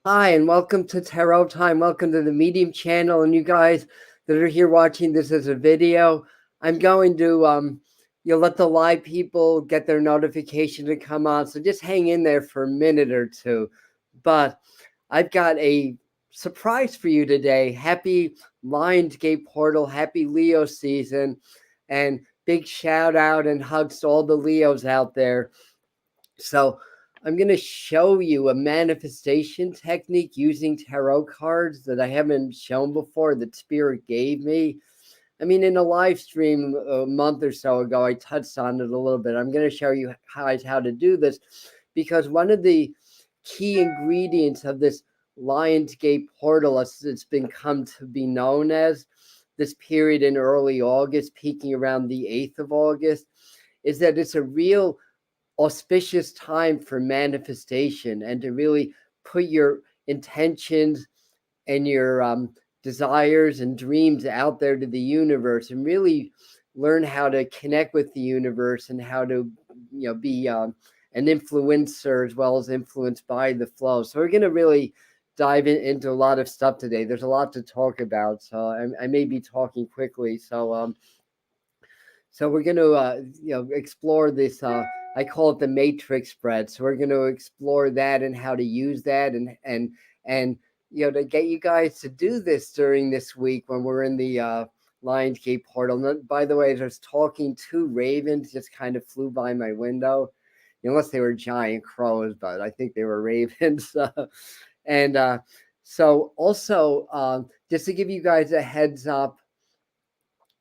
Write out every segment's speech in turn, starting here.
Hi, and welcome to Tarot Time. Welcome to the Medium channel. And you guys that are here watching this as a video, I'm going to let the live people get their notification to come on. So just hang in there for a minute or two. But I've got a surprise for you today. Happy Lionsgate portal, happy Leo season, and big shout out and hugs to all the Leos out there. So I'm going to show you a manifestation technique using tarot cards that I haven't shown before that Spirit gave me. I mean, in a live stream a month or so ago, I touched on it a little bit. I'm going to show you guys how to do this because one of the key ingredients of this Lionsgate portal, as it's been come to be known as, this period in early August, peaking around the 8th of August, is that it's a real auspicious time for manifestation and to really put your intentions and your desires and dreams out there to the universe and really learn how to connect with the universe and how to be an influencer as well as influenced by the flow. So we're going to really dive into a lot of stuff today. There's a lot to talk about, so I may be talking quickly. So we're going to explore this. I call it the matrix spread. So we're going to explore that and how to use that and to get you guys to do this during this week when we're in the Lionsgate portal. And by the way, there's talking two ravens just kind of flew by my window, unless they were giant crows, but I think they were ravens. And so also, just to give you guys a heads up,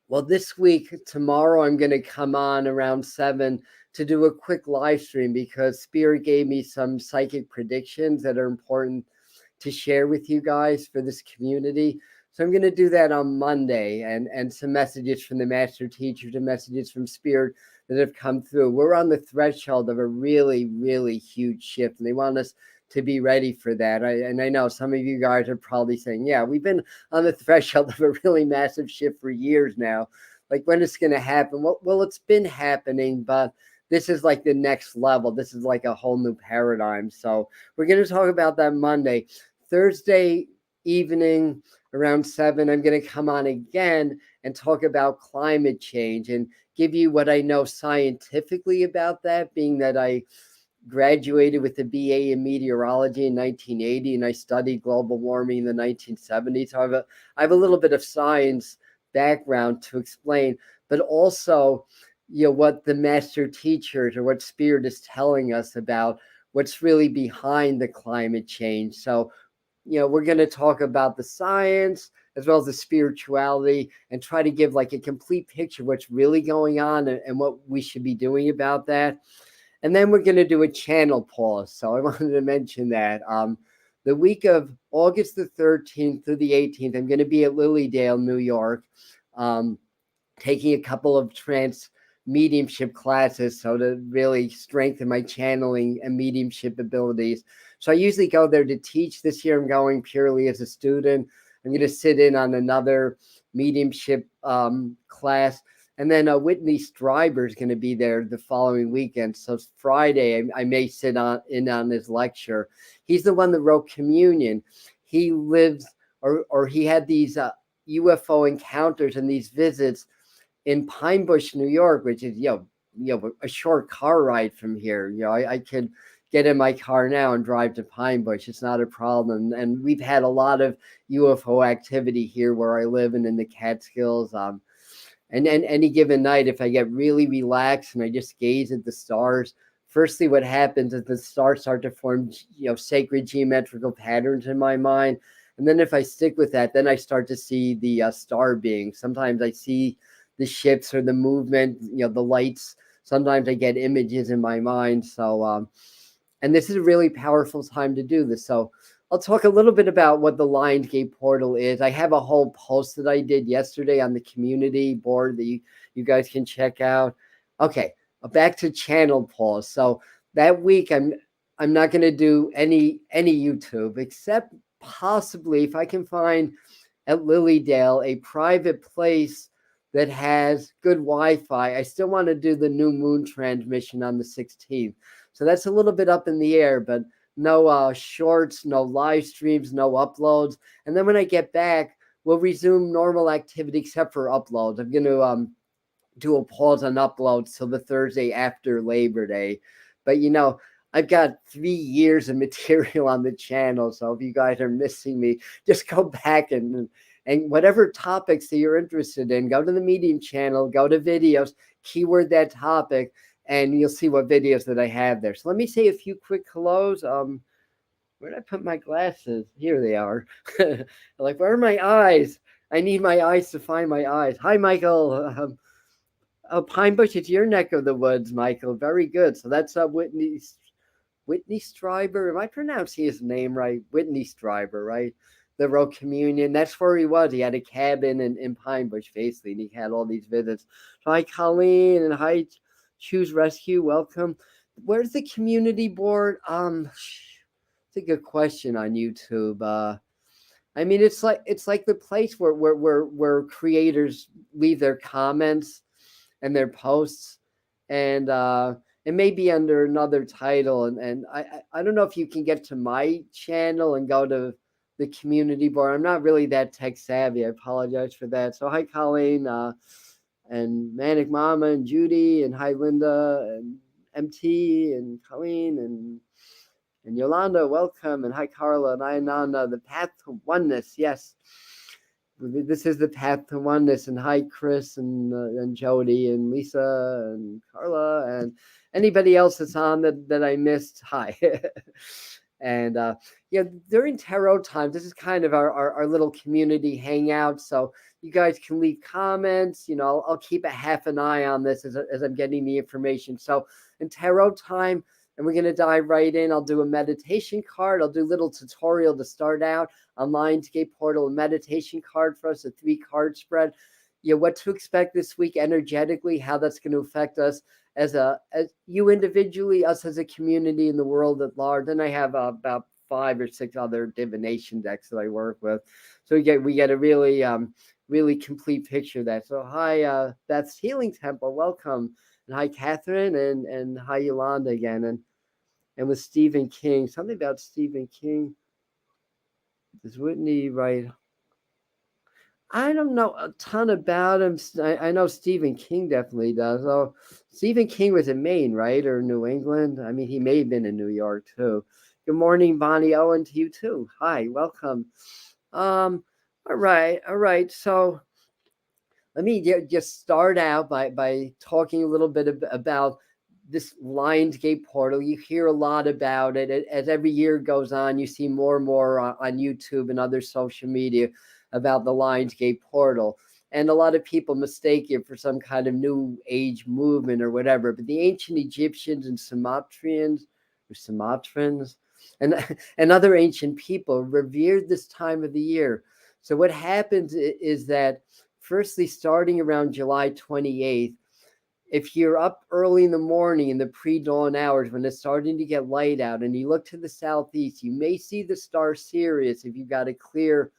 well, this week, tomorrow, I'm going to come on around 7 to do a quick live stream because Spirit gave me some psychic predictions that are important to share with you guys for this community. So I'm going to do that on Monday and some messages from the master teachers and messages from Spirit that have come through. We're on the threshold of a really, really huge shift, and they want us to be ready for that. And I know some of you guys are probably saying, yeah, we've been on the threshold of a really massive shift for years now. Like, when it's going to happen? Well, it's been happening, but this is like the next level. This is like a whole new paradigm. So we're going to talk about that Monday. Thursday evening around 7, I'm going to come on again and talk about climate change and give you what I know scientifically about that, being that I graduated with a BA in meteorology in 1980, and I studied global warming in the 1970s. So I have a little bit of science background to explain, but also, what the master teachers or what Spirit is telling us about what's really behind the climate change. So, we're going to talk about the science as well as the spirituality and try to give like a complete picture of what's really going on and what we should be doing about that. And then we're going to do a channel pause. So I wanted to mention that. The week of August the 13th through the 18th, I'm going to be at Lilydale, New York, taking a couple of trance mediumship classes, so to really strengthen my channeling and mediumship abilities. So I usually go there to teach. This year I'm going purely as a student. I'm going to sit in on another mediumship class. And then Whitney Stryber is going to be there the following weekend. So Friday, I may sit in on his lecture. He's the one that wrote Communion. He lives, or he had these UFO encounters and these visits in Pine Bush, New York, which is a short car ride from here. I could get in my car now and drive to Pine Bush. It's not a problem. And we've had a lot of UFO activity here where I live and in the Catskills. And then any given night, if I get really relaxed and I just gaze at the stars, firstly, what happens is the stars start to form, sacred geometrical patterns in my mind. And then if I stick with that, then I start to see the star beings. Sometimes I see the ships or the movement, the lights. Sometimes I get images in my mind. So, and this is a really powerful time to do this. So I'll talk a little bit about what the Lionsgate portal is. I have a whole post that I did yesterday on the community board that you guys can check out. Okay, back to channel pause. So that week I'm not going to do any YouTube, except possibly if I can find at Lilydale a private place that has good Wi-Fi. I still want to do the new moon transmission on the 16th. So that's a little bit up in the air, but no shorts, no live streams, no uploads. And then when I get back, we'll resume normal activity except for uploads. I'm going to do a pause on uploads till the Thursday after Labor Day. But I've got 3 years of material on the channel, so if you guys are missing me, just go back and whatever topics that you're interested in, go to the Medium channel, go to videos, keyword that topic, and you'll see what videos that I have there. So let me say a few quick hellos. Where did I put my glasses? Here they are. Like, where are my eyes? I need my eyes to find my eyes. Hi, Michael. Oh, Pine Bush, it's your neck of the woods, Michael. Very good. So that's Whitney Stryber. Am I pronouncing his name right? Whitney Stryber, right? The wrote Communion. That's where he was. He had a cabin in Pine Bush, basically, and he had all these visits. So hi, Colleen, and hi, Choose Rescue. Welcome. Where's the community board? It's a good question on YouTube. I mean, it's like the place where creators leave their comments and their posts, and it may be under another title, and I don't know if you can get to my channel and go to the community board. I'm not really that tech savvy. I apologize for that. So hi, Colleen, and Manic Mama, and Judy, and hi, Linda, and MT, and Colleen, and Yolanda, welcome, and hi, Carla, and Ananda. The path to oneness, yes. This is the path to oneness, and hi, Chris, and Jody, and Lisa, and Carla, and anybody else that's on that I missed. Hi. And during tarot time, this is kind of our little community hangout. So you guys can leave comments. I'll keep a half an eye on this as I'm getting the information. So in tarot time, and we're going to dive right in. I'll do a meditation card. I'll do a little tutorial to start out on Lionsgate portal, a meditation card for us, a 3-card spread. What to expect this week energetically, how that's going to affect us as you individually, us as a community, in the world at large. And I have about 5 or 6 other divination decks that I work with. So we get a really, really complete picture of that. So hi, Beth's Healing Temple, welcome. And hi, Catherine, and hi, Yolanda again. And with Stephen King, something about Stephen King. Does Whitney write? I don't know a ton about him. I know Stephen King definitely does. Oh, Stephen King was in Maine, right? Or New England? I mean, he may have been in New York, too. Good morning, Bonnie Owen, to you, too. Hi, welcome. All right. So let me just start out by talking a little bit about this Lionsgate portal. You hear a lot about it. As every year goes on, you see more and more on YouTube and other social media about the Lionsgate portal. And a lot of people mistake it for some kind of new age movement or whatever. But the ancient Egyptians and Sumatrans and other ancient people revered this time of the year. So what happens is that, firstly, starting around July 28th, if you're up early in the morning in the pre-dawn hours when it's starting to get light out and you look to the southeast, you may see the star Sirius if you've got a clear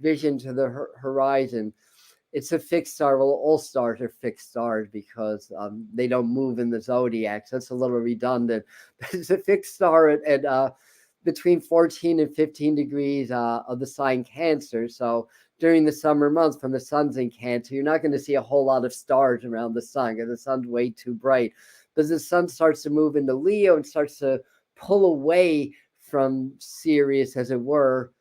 vision to the horizon. It's a fixed star. Well, all stars are fixed stars because they don't move in the zodiac. So that's a little redundant. But it's a fixed star at between 14 and 15 degrees of the sign Cancer. So during the summer months, when the sun's in Cancer, you're not going to see a whole lot of stars around the sun because the sun's way too bright. But as the sun starts to move into Leo and starts to pull away from Sirius, as it were,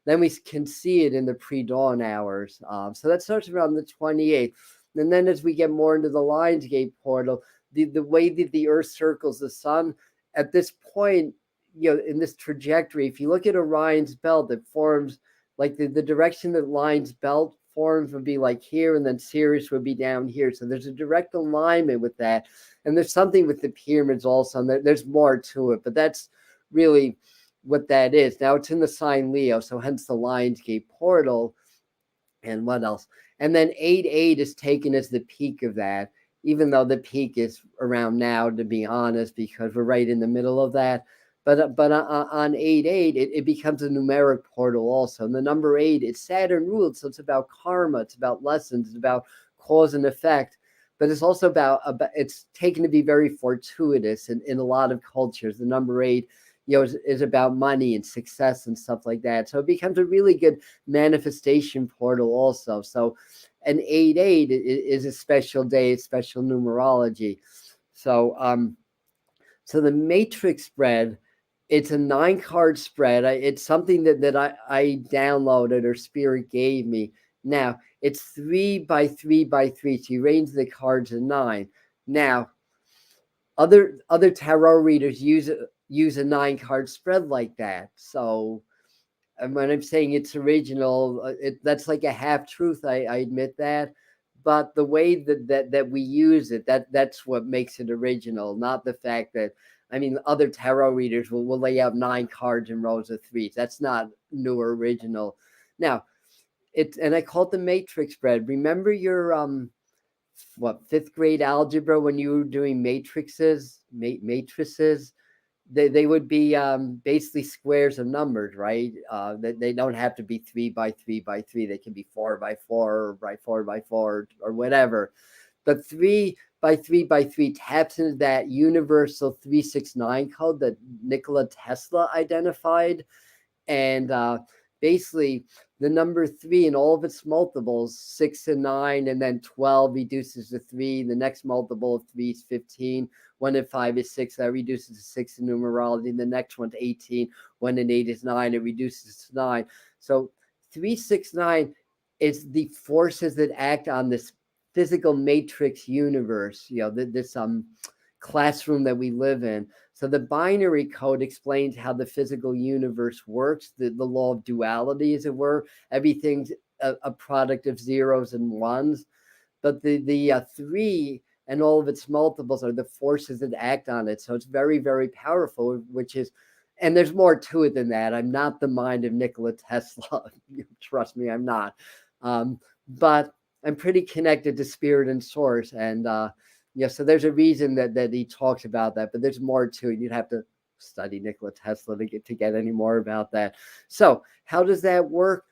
then we can see it in the pre-dawn hours. So that starts around the 28th. And then as we get more into the Lionsgate portal, the way that the Earth circles the sun, at this point, in this trajectory, if you look at Orion's belt, it forms like the direction that Lion's belt forms would be like here, and then Sirius would be down here. So there's a direct alignment with that. And there's something with the pyramids also, and there's more to it, but that's really what that is. Now it's in the sign Leo, so hence the Lionsgate portal. And what else? And then 8-8 is taken as the peak of that, even though the peak is around now, to be honest, because we're right in the middle of that. But on 8-8, it becomes a numeric portal also. And the number 8, it's Saturn ruled, so it's about karma, it's about lessons, it's about cause and effect. But it's also about it's taken to be very fortuitous in a lot of cultures. The number 8, is about money and success and stuff like that. So it becomes a really good manifestation portal also. So an 8-8 is a special day, a special numerology. So so the matrix spread, it's a 9-card spread. It's something that I downloaded or Spirit gave me. Now it's 3 by 3 by 3. So you arrange the cards in 9. Now other tarot readers use a 9-card spread like that. So and when I'm saying it's original, that's like a half truth. I admit that, but the way that we use it, that's what makes it original, not the fact that, I mean, other tarot readers will lay out 9 cards in rows of 3s. That's not new or original. Now and I call it the matrix spread. Remember your 5th grade algebra when you were doing matrices? They would be basically squares of numbers, right? They don't have to be 3 by 3 by 3. They can be 4 by 4 or by 4 by 4 or whatever. But 3 by 3 by 3 taps into that universal 369 code that Nikola Tesla identified. And basically the number 3 and all of its multiples, 6 and 9, and then 12 reduces to 3. The next multiple of 3 is 15. 1 and 5 is 6. That reduces to 6 in numerology. The next one's 18. 1 and 8 is 9. It reduces to 9. So 369 is the forces that act on this physical matrix universe, this classroom that we live in. So the binary code explains how the physical universe works, the law of duality, as it were. Everything's a product of zeros and ones. But the 3 and all of its multiples are the forces that act on it. So it's very, very powerful, and there's more to it than that. I'm not the mind of Nikola Tesla. Trust me, I'm not. But I'm pretty connected to spirit and source. And so there's a reason that he talks about that, but there's more to it. You'd have to study Nikola Tesla to get any more about that. So how does that work?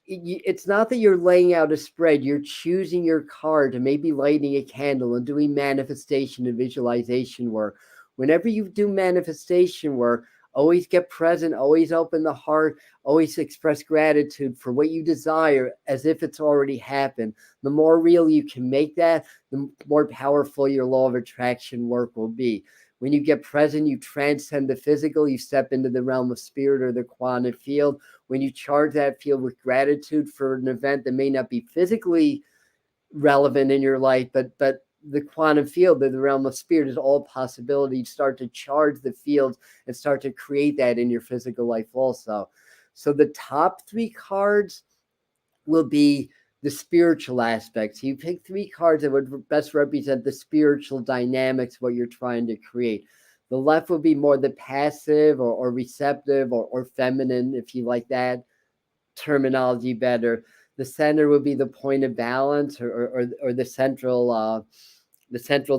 It's not that you're laying out a spread. You're choosing your card and maybe lighting a candle and doing manifestation and visualization work. Whenever you do manifestation work, always get present, always open the heart, always express gratitude for what you desire as if it's already happened. The more real you can make that, the more powerful your law of attraction work will be. When you get present, you transcend the physical, you step into the realm of spirit or the quantum field. When you charge that field with gratitude for an event that may not be physically relevant in your life, but the quantum field, the realm of spirit, is all possibility. You start to charge the field and start to create that in your physical life also. So the top 3 cards will be the spiritual aspects. You pick 3 cards that would best represent the spiritual dynamics, what you're trying to create. The left would be more the passive or receptive or feminine, if you like that terminology better. The center would be the point of balance or the central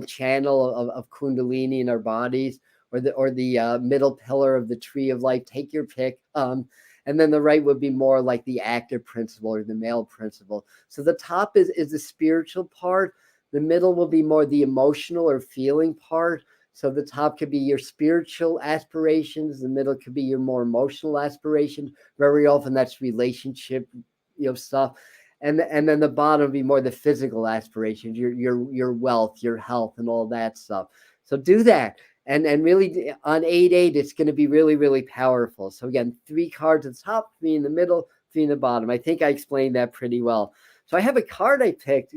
channel of Kundalini in our bodies, or the middle pillar of the tree of life. Take your pick. And then the right would be more like the active principle or the male principle. So the top is the spiritual part. The middle will be more the emotional or feeling part. So the top could be your spiritual aspirations. The middle could be your more emotional aspirations. Very often that's relationship, stuff. And then the bottom would be more the physical aspirations, your wealth, your health, and all that stuff. So do that. And really on 8-8, it's going to be really, really powerful. So again, 3 cards at the top, 3 in the middle, 3 in the bottom. I think I explained that pretty well. So I have a card I picked.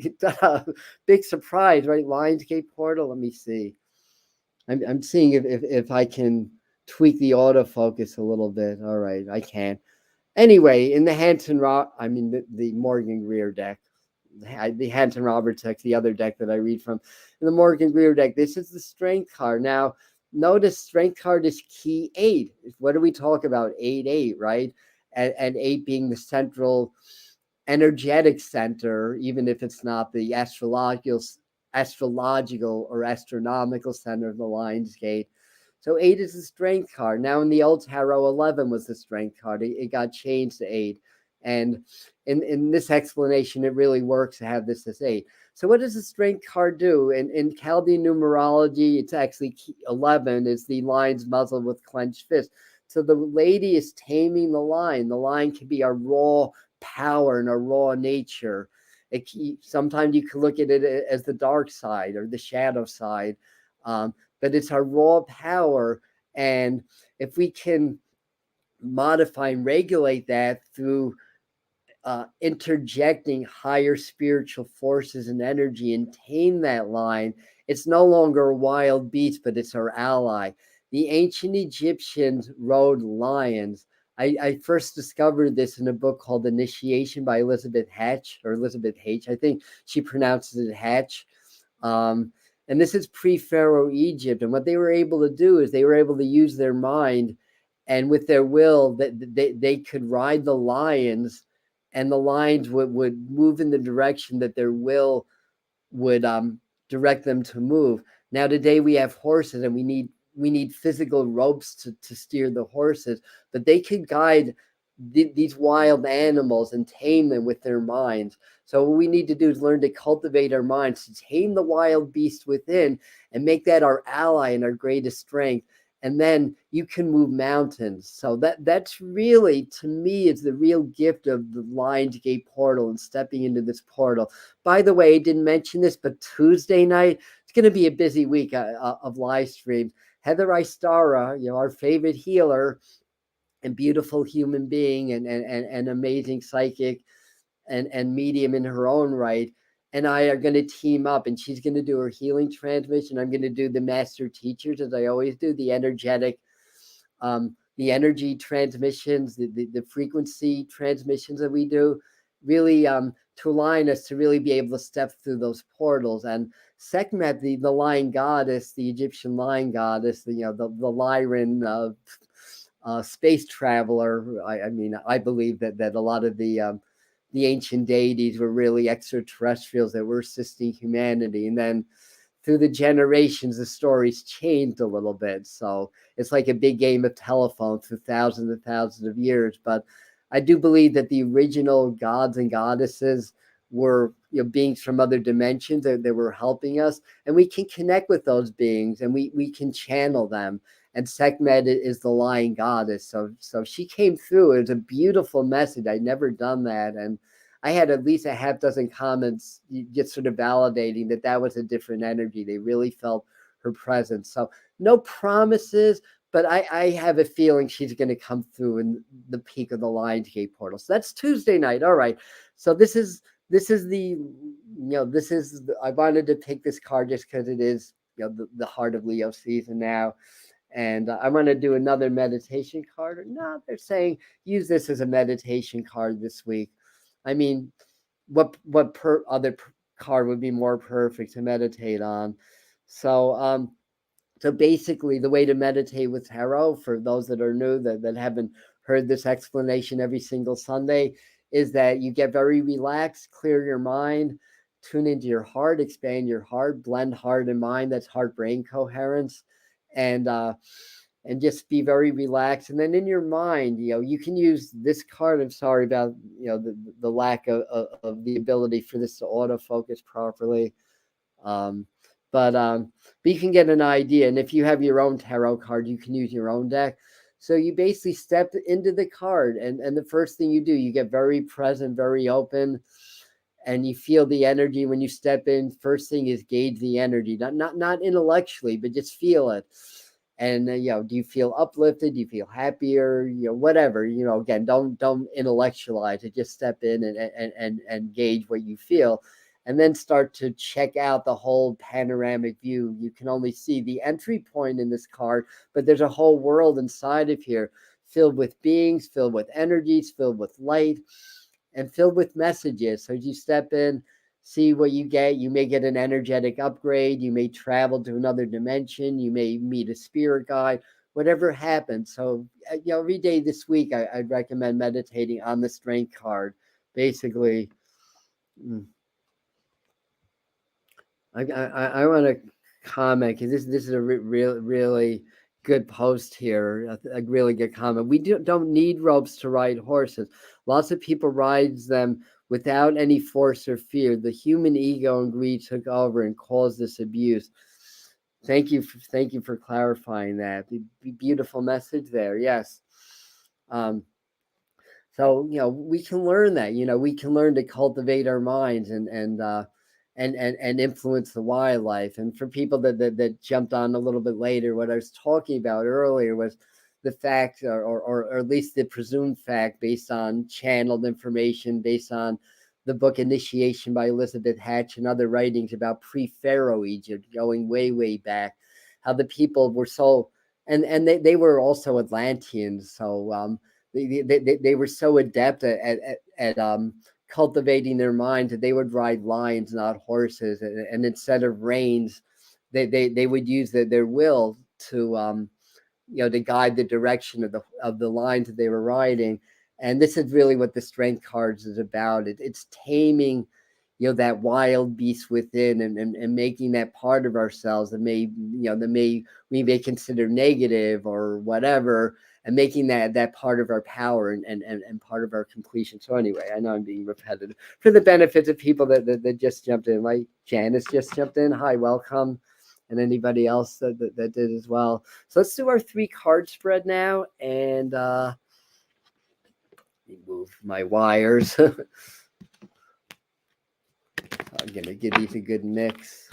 Big surprise, right? Lionsgate portal. Let me see. I'm seeing if I can tweak the autofocus a little bit. All right, I can. Anyway, in the Morgan Greer deck, the Hanson Roberts deck, the other deck that I read from, in the Morgan Greer deck, this is the strength card. Now, notice strength card is key 8. What do we talk about? 8-8, right? And 8 being the central energetic center, even if it's not the astrological or astronomical center of the Lionsgate. So 8 is the strength card. Now in the old tarot, 11 was the strength card. It got changed to 8. And in this explanation, it really works to have this as 8. So what does the strength card do? In Chaldean numerology, it's actually 11 is the lion's muzzle with clenched fist. So the lady is taming the lion. The lion can be our raw power and our raw nature. Sometimes you can look at it as the dark side or the shadow side, but it's our raw power. And if we can modify and regulate that through interjecting higher spiritual forces and energy and tame that lion, it's no longer a wild beast, but it's our ally. The ancient Egyptians rode lions. I first discovered this in a book called Initiation by Elizabeth Hatch, or Elizabeth H. I think she pronounces it Hatch. And this is pre-Pharaoh Egypt. And what they were able to do is they were able to use their mind, and with their will, that they could ride the lions, and the lions would move in the direction that their will would direct them to move. Now today we have horses, and we need physical ropes to steer the horses, but they could guide these wild animals and tame them with their minds. So what we need to do is learn to cultivate our minds, to tame the wild beast within and make that our ally and our greatest strength. And then you can move mountains. So that's really, to me, is the real gift of the Lionsgate portal and stepping into this portal. By the way, I didn't mention this, but Tuesday night, it's going to be a busy week of live streams. Heather Istara, our favorite healer and beautiful human being and amazing psychic and medium in her own right, and I are going to team up, and she's going to do her healing transmission. I'm going to do the master teachers, as I always do, the energetic, the energy transmissions, the frequency transmissions that we do, really to align us to really be able to step through those portals. And Sekhmet, the lion goddess, the Egyptian lion goddess, the Lyran space traveler. I believe that a lot of the ancient deities were really extraterrestrials that were assisting humanity. And then through the generations, the stories changed a little bit. So it's like a big game of telephone through thousands and thousands of years. But I do believe that the original gods and goddesses were beings from other dimensions that were helping us. And we can connect with those beings, and we can channel them. And Sekhmet is the lion goddess. So she came through. It was a beautiful message. I'd never done that. And I had at least a half dozen comments just sort of validating that was a different energy. They really felt her presence. So no promises, but I have a feeling she's going to come through in the peak of the Lionsgate portal. So that's Tuesday night. All right. So this is I wanted to pick this card just because it is the heart of Leo season now. And I want to do another meditation card. No, they're saying use this as a meditation card this week. I mean, what other card would be more perfect to meditate on? So so basically, the way to meditate with tarot, for those that are new, that haven't heard this explanation every single Sunday, is that you get very relaxed, clear your mind, tune into your heart, expand your heart, blend heart and mind. That's heart-brain coherence. And just be very relaxed. And then in your mind, you can use this card. I'm sorry about the lack of the ability for this to autofocus properly. But you can get an idea. And if you have your own tarot card, you can use your own deck. So you basically step into the card, and the first thing you do, you get very present, very open, and you feel the energy when you step in. First thing is gauge the energy, not intellectually, but just feel it. And do you feel uplifted? Do you feel happier? Whatever. Again, don't intellectualize it. Just step in and gauge what you feel, and then start to check out the whole panoramic view. You can only see the entry point in this card, but there's a whole world inside of here, filled with beings, filled with energies, filled with light, and filled with messages. So as you step in, see what you get. You may get an energetic upgrade. You may travel to another dimension. You may meet a spirit guide, whatever happens. So, every day this week, I'd recommend meditating on the strength card. Basically, I want to comment, because this is a really good post here, a really good comment. We don't need ropes to ride horses. Lots of people ride them without any force or fear. The human ego and greed took over and caused this abuse. Thank you for clarifying that. Beautiful message there. Yes. So we can learn that. We can learn to cultivate our minds and influence the wildlife. And for people that jumped on a little bit later, what I was talking about earlier was the fact, or at least the presumed fact, based on channeled information, based on the book Initiation by Elizabeth Hatch and other writings about pre-Pharaoh Egypt, going way back, how the people were so, and they were also Atlanteans, so they were so adept at cultivating their minds that they would ride lions, not horses, and instead of reins, they would use their will to to guide the direction of the lines that they were riding. And this is really what the strength cards is about. It's taming that wild beast within, and making that part of ourselves that we may consider negative or whatever, and making that part of our power and part of our completion. So anyway, I know I'm being repetitive for the benefits of people that just jumped in, like Janice just jumped in. Hi, welcome. And anybody else that did as well. So let's do our 3 card spread now. And let me move my wires. I'm going to give these a good mix.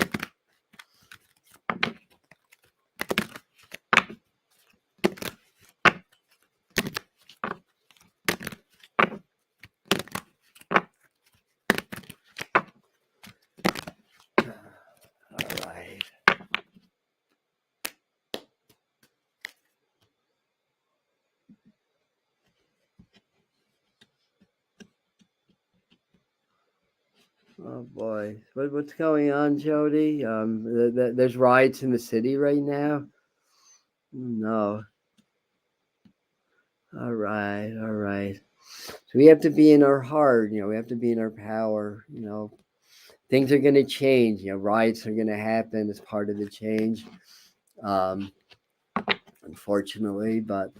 Oh boy, what's going on, Jody? There's riots in the city right now. No. All right. So we have to be in our heart. We have to be in our power. Things are going to change. Riots are going to happen as part of the change. Unfortunately, but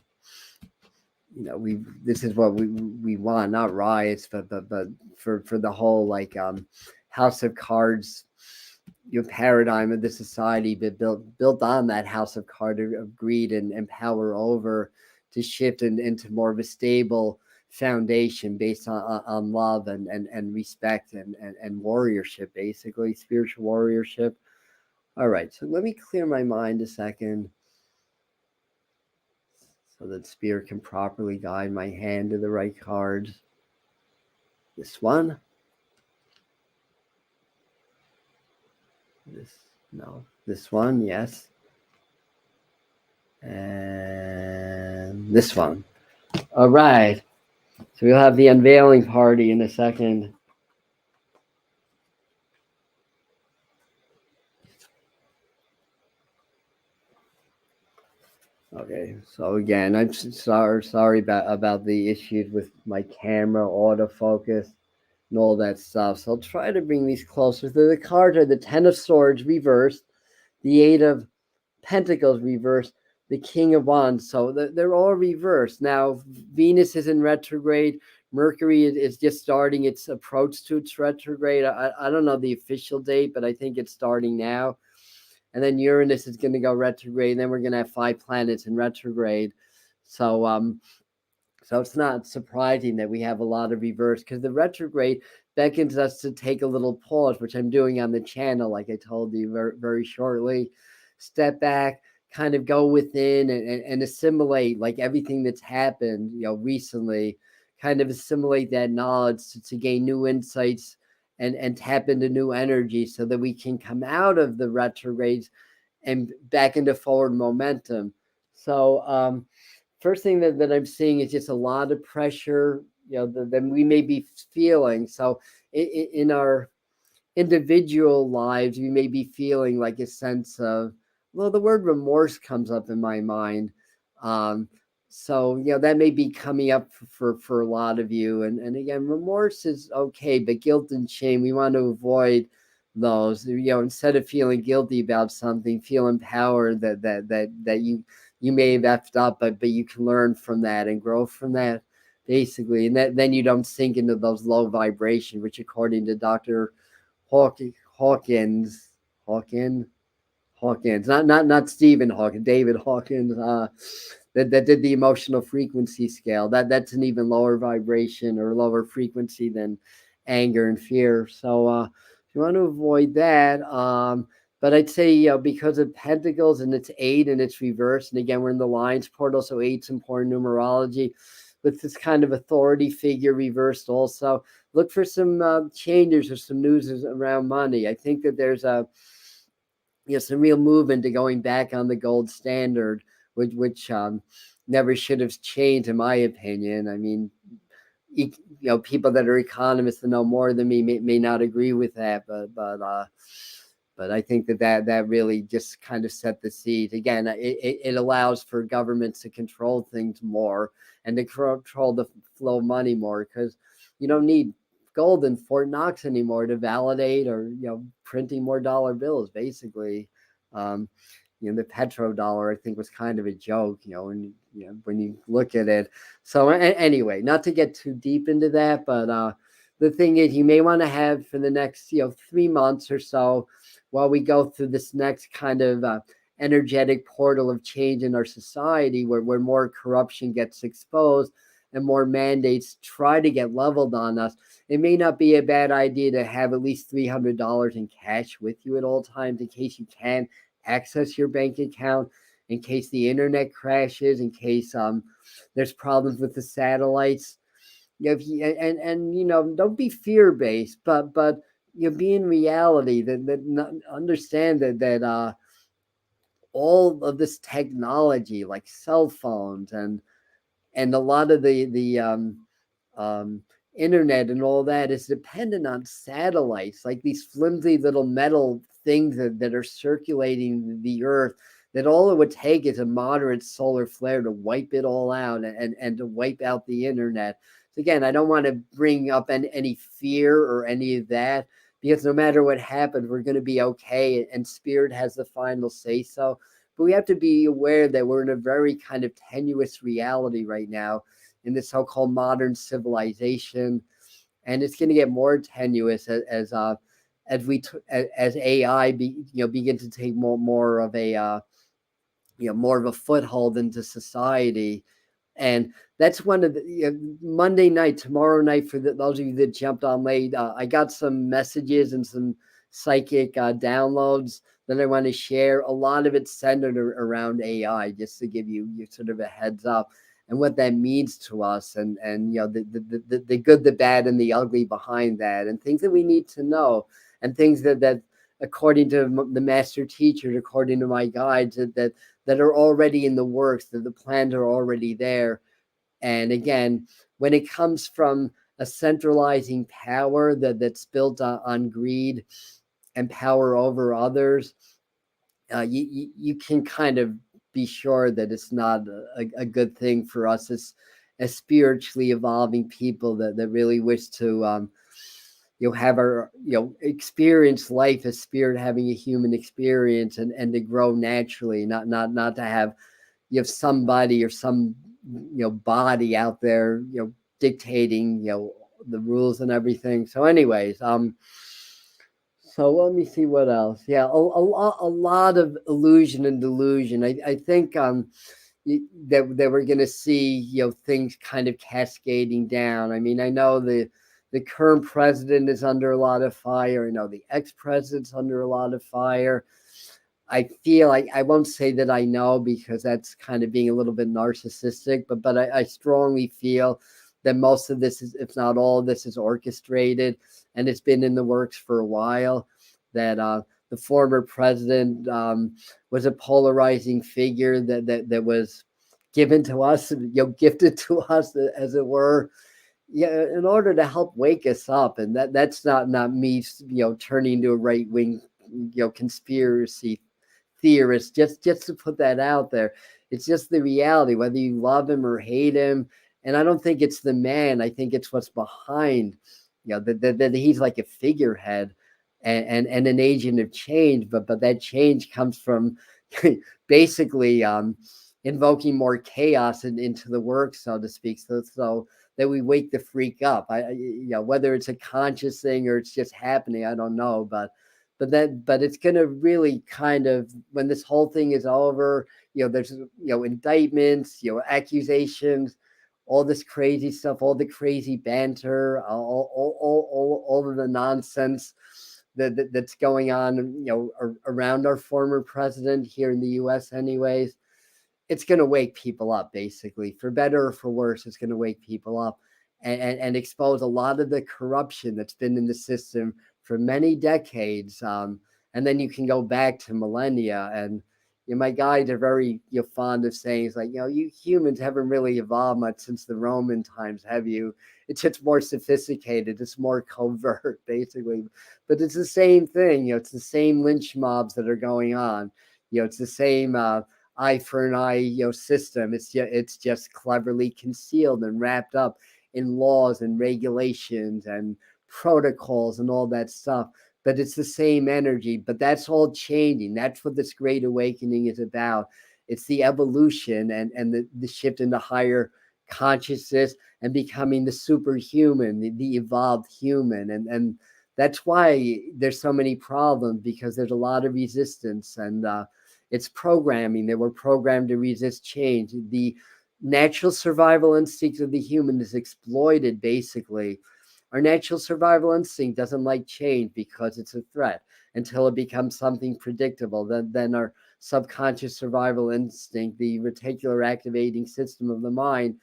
this is what we want, not riots, but for the whole house of cards paradigm of the society, but built on that house of cards of greed and power over, to shift into more of a stable foundation based on love and respect and warriorship, basically spiritual warriorship. All right, so let me clear my mind a second, so that Spirit can properly guide my hand to the right cards. This one. This one, yes. And this one. All right. So we'll have the unveiling party in a second. Okay, so again, I'm sorry about the issues with my camera, autofocus, and all that stuff. So I'll try to bring these closer. So the cards are the 10 of Swords reversed, the 8 of Pentacles reversed, the King of Wands. So they're all reversed. Now, Venus is in retrograde. Mercury is just starting its approach to its retrograde. I don't know the official date, but I think it's starting now. And then Uranus is going to go retrograde. And then we're going to have 5 planets in retrograde. So it's not surprising that we have a lot of reverse, because the retrograde beckons us to take a little pause, which I'm doing on the channel, like I told you very, very shortly. Step back, kind of go within and assimilate everything that's happened, recently, kind of assimilate that knowledge to gain new insights and tap into new energy, so that we can come out of the retrogrades and back into forward momentum. So first thing that I'm seeing is just a lot of pressure, that we may be feeling. So in our individual lives, we may be feeling like a sense of, well, the word remorse comes up in my mind. So that may be coming up for a lot of you. And again, remorse is okay, but guilt and shame, we want to avoid those. Instead of feeling guilty about something, feel empowered that you may have effed up, but you can learn from that and grow from that, basically. And then you don't sink into those low vibration, which according to Dr. Hawkins, not Stephen Hawkins, David Hawkins, that did the emotional frequency scale. That's an even lower vibration or lower frequency than anger and fear. So if you want to avoid that, but I'd say, because of Pentacles and it's 8 and it's reversed, and again, we're in the Lions portal, so 8's important numerology. With this kind of authority figure reversed also, look for some changes or some news around money. I think that there's some real movement to going back on the gold standard, which never should have changed, in my opinion. I mean, people that are economists that know more than me may not agree with that, but I think that really just kind of set the seed. Again, it allows for governments to control things more and to control the flow of money more, because you don't need gold in Fort Knox anymore to validate or printing more dollar bills, basically. The petrodollar, I think, was kind of a joke, when you look at it. So anyway, not to get too deep into that, but the thing is, you may want to have for the next 3 months or so, while we go through this next kind of energetic portal of change in our society, where more corruption gets exposed and more mandates try to get leveled on us, it may not be a bad idea to have at least $300 in cash with you at all times, in case you can't access your bank account, in case the internet crashes, in case there's problems with the satellites. Don't be fear-based, but be in reality, that understand that all of this technology, like cell phones and a lot of the internet and all that, is dependent on satellites, like these flimsy little metal things that are circulating the earth, that all it would take is a moderate solar flare to wipe it all out and to wipe out the internet. So again, I don't want to bring up any fear or any of that, because no matter what happens, we're going to be okay, and spirit has the final say so. But we have to be aware that we're in a very kind of tenuous reality right now in the so-called modern civilization, and it's going to get more tenuous as AI begin to take more of a foothold into society. And that's one of the Monday night, tomorrow night, for those of you that jumped on late. I got some messages and some psychic downloads that I want to share. A lot of it's centered around AI, just to give you sort of a heads up and what that means to us, and the good, the bad, and the ugly behind that, and things that we need to know, and things that according to the master teachers, according to my guides, that are already in the works, that the plans are already there. And again, when it comes from a centralizing power that's built on greed and power over others, you can kind of be sure that it's not a good thing for us as spiritually evolving people that really wish to have our experience life as spirit, having a human experience, and to grow naturally, not to have somebody or some body out there dictating the rules and everything. So anyways, so let me see what else. Yeah, a lot of illusion and delusion. I think that we're going to see things kind of cascading down. I mean, I know the current president is under a lot of fire. I know the ex-president's under a lot of fire. I feel like, I won't say that I know, because that's kind of being a little bit narcissistic, but I strongly feel that most of this is, if not all of this, is orchestrated, and it's been in the works for a while. That the former president was a polarizing figure that was given to us, gifted to us, as it were, in order to help wake us up. And that's not me, turning into a right wing, conspiracy theorist, just to put that out there. It's just the reality, whether you love him or hate him. And I don't think it's the man. I think it's what's behind, that he's like a figurehead and an agent of change. But that change comes from basically invoking more chaos into the work, so to speak, so that we wake the freak up. Whether it's a conscious thing or it's just happening, I don't know, but it's going to really kind of, when this whole thing is over, there's indictments, accusations, all this crazy stuff, all the crazy banter, all of the nonsense that's going on, around our former president here in the U.S. anyways. It's going to wake people up, basically, for better or for worse. It's going to wake people up and expose a lot of the corruption that's been in the system for many decades. And then you can go back to millennia. And my guys are very fond of saying, it's like, you humans haven't really evolved much since the Roman times, have you? It's just more sophisticated. It's more covert, basically. But it's the same thing. It's the same lynch mobs that are going on. It's the same eye for an eye, system. It's just cleverly concealed and wrapped up in laws and regulations and protocols and all that stuff. But it's the same energy. But that's all changing. That's what this Great Awakening is about. It's the evolution and the shift into higher consciousness and becoming the superhuman, the evolved human. And that's why there's so many problems, because there's a lot of resistance, and it's programming. They were programmed to resist change. The natural survival instinct of the human is exploited, basically. Our natural survival instinct doesn't like change because it's a threat until it becomes something predictable. Then our subconscious survival instinct, the reticular activating system of the mind,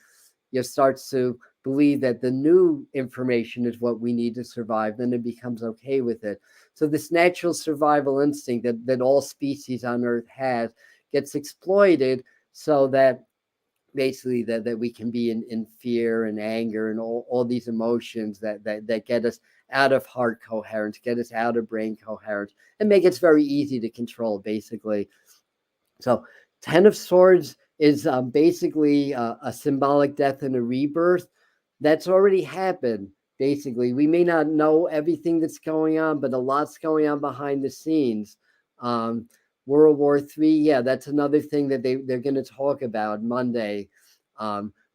starts to believe that the new information is what we need to survive. Then it becomes okay with it. So this natural survival instinct that all species on Earth has gets exploited, so that basically that we can be in fear and anger and all these emotions that get us out of heart coherence, get us out of brain coherence, and make it very easy to control, basically. So 10 of Swords is basically a symbolic death and a rebirth. That's already happened, basically. We may not know everything that's going on, but a lot's going on behind the scenes. World War III, yeah, that's another thing that they're going to talk about Monday.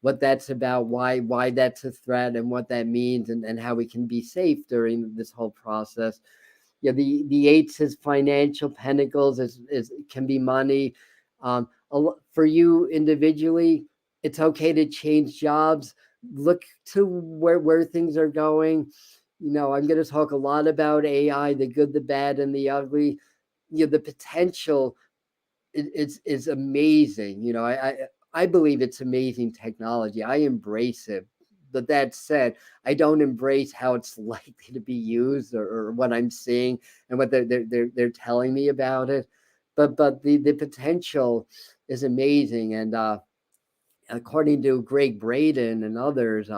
What that's about, why that's a threat, and what that means, and how we can be safe during this whole process. Yeah, the eights is financial, pentacles is can be money. For you individually, it's okay to change jobs. Look to where things are going. I'm going to talk a lot about AI, the good, the bad, and the ugly. The potential is amazing. I believe it's amazing technology. I embrace it. But that said, I don't embrace how it's likely to be used, or what I'm seeing and what they're telling me about it. But the potential is amazing. And according to Greg Braden and others,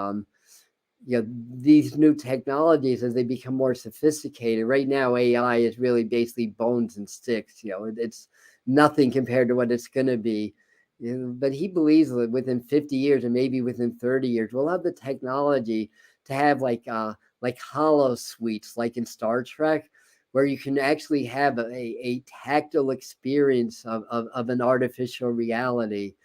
these new technologies, as they become more sophisticated, right now AI is really basically bones and sticks. It's nothing compared to what it's going to be. But he believes that within 50 years, and maybe within 30 years, we'll have the technology to have like hollow suites, like in Star Trek, where you can actually have a tactile experience of an artificial reality.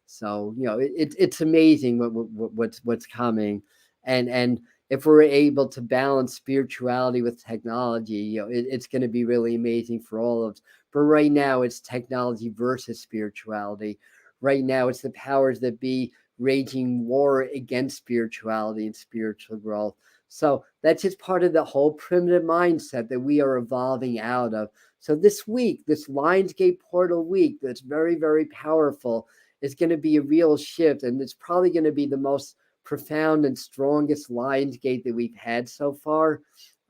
So it's amazing what's coming, and if we're able to balance spirituality with technology, it's going to be really amazing for all of us. But right now, it's technology versus spirituality. Right now, it's the powers that be raging war against spirituality and spiritual growth. So that's just part of the whole primitive mindset that we are evolving out of. So this week, this Lionsgate portal week, that's very, very powerful, is going to be a real shift. And it's probably going to be the most profound and strongest Lionsgate that we've had so far.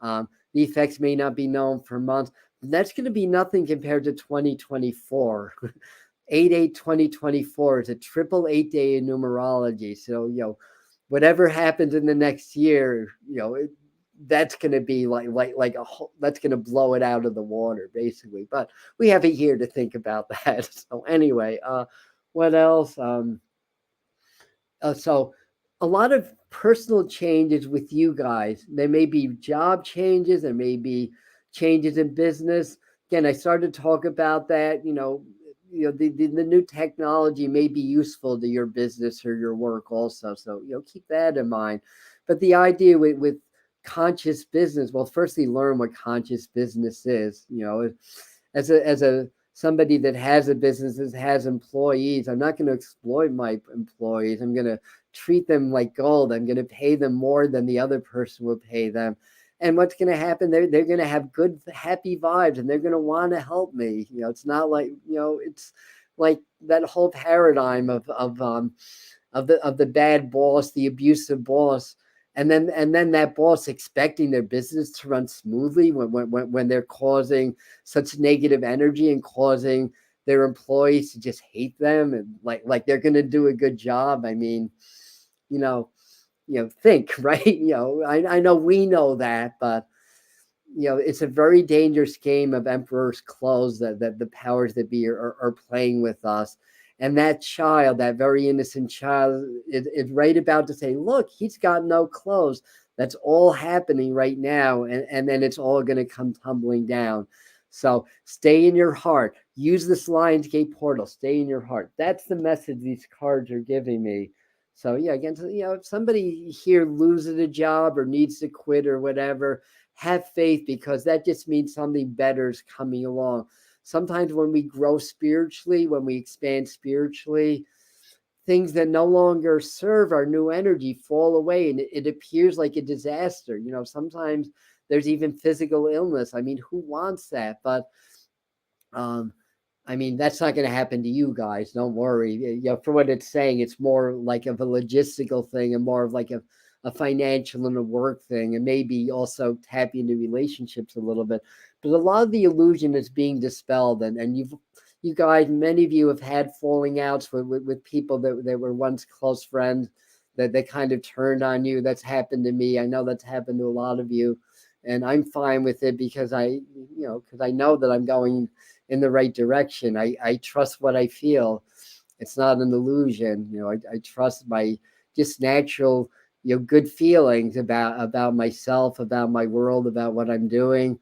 The effects may not be known for months. That's going to be nothing compared to 2024. 8/8/2024 is a triple 8-day in numerology. So, whatever happens in the next year, that's going to be like a whole, that's going to blow it out of the water, basically. But we have a year to think about that. So anyway, what else? So a lot of personal changes with you guys. There may be job changes, there may be changes in business. Again, I started to talk about that, the new technology may be useful to your business or your work also. So, keep that in mind. But the idea with conscious business, well, firstly, learn what conscious business is. As a somebody that has a business, that has employees, I'm not going to exploit my employees. I'm going to treat them like gold. I'm going to pay them more than the other person will pay them. And what's going to happen? They're going to have good, happy vibes, and they're going to want to help me. It's not like it's like that whole paradigm of the bad boss, the abusive boss, and then that boss expecting their business to run smoothly when they're causing such negative energy and causing their employees to just hate them, and like they're going to do a good job. I mean, you know, think, right? I know we know that, but it's a very dangerous game of emperor's clothes that the powers that be are playing with us. And that child, that very innocent child, is right about to say, look, he's got no clothes. That's all happening right now. And then it's all going to come tumbling down. So stay in your heart. Use this Lionsgate portal. Stay in your heart. That's the message these cards are giving me. So yeah, again, if somebody here loses a job or needs to quit or whatever, have faith, because that just means something better is coming along. Sometimes when we grow spiritually, when we expand spiritually, things that no longer serve our new energy fall away, and it appears like a disaster. Sometimes there's even physical illness. I mean, who wants that? But I mean, that's not going to happen to you guys. Don't worry. For what it's saying, it's more like of a logistical thing and more of like a financial and a work thing, and maybe also tapping into relationships a little bit. But a lot of the illusion is being dispelled, and you guys, many of you have had falling outs with people that were once close friends that they kind of turned on you. That's happened to me. I know that's happened to a lot of you, and I'm fine with it because I know that I'm going in the right direction. I trust what I feel. It's not an illusion. I trust my just natural, good feelings about myself, about my world, about what I'm doing.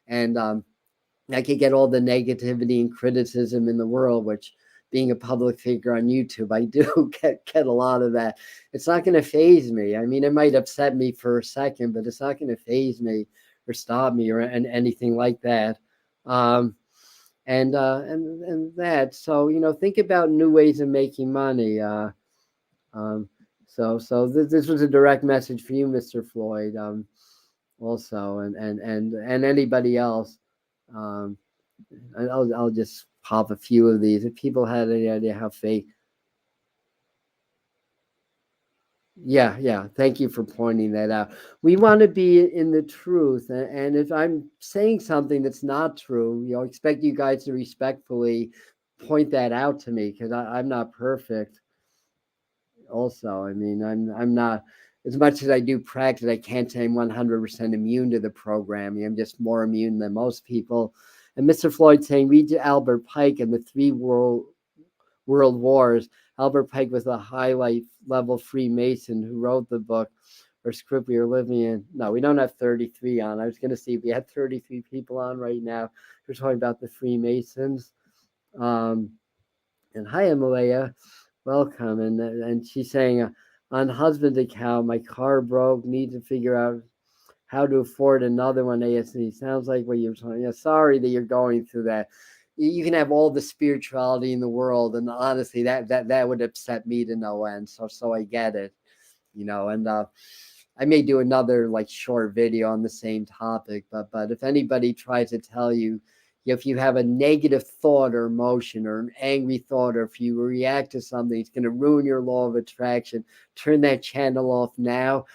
And I could get all the negativity and criticism in the world, which being a public figure on YouTube, I do get a lot of that. It's not going to faze me. I mean, it might upset me for a second, but it's not going to faze me or stop me or anything like that. And that. So think about new ways of making money. So this was a direct message for you, Mr. Floyd. Also, and anybody else. I'll just pop a few of these. If people had any idea how fake. Yeah. Thank you for pointing that out. We want to be in the truth, and if I'm saying something that's not true, expect you guys to respectfully point that out to me, because I'm not perfect. Also, I mean, I'm not, as much as I do practice, I can't say I'm 100% immune to the programming. I'm just more immune than most people. And Mr. Floyd saying, read Albert Pike and the Three World Wars. Albert Pike was a highlight level Freemason who wrote the book, or script we are living in. No, we don't have 33 on. I was going to see if we had 33 people on right now. We're talking about the Freemasons. And hi, Amalea. Welcome. And she's saying, on husband's account, my car broke. Need to figure out how to afford another one ASC. Sounds like what you're talking. Sorry that you're going through that. You can have all the spirituality in the world, and honestly, that would upset me to no end. So I get it, and I may do another like short video on the same topic. But if anybody tries to tell you, if you have a negative thought or emotion or an angry thought, or if you react to something, it's going to ruin your law of attraction, turn that channel off now.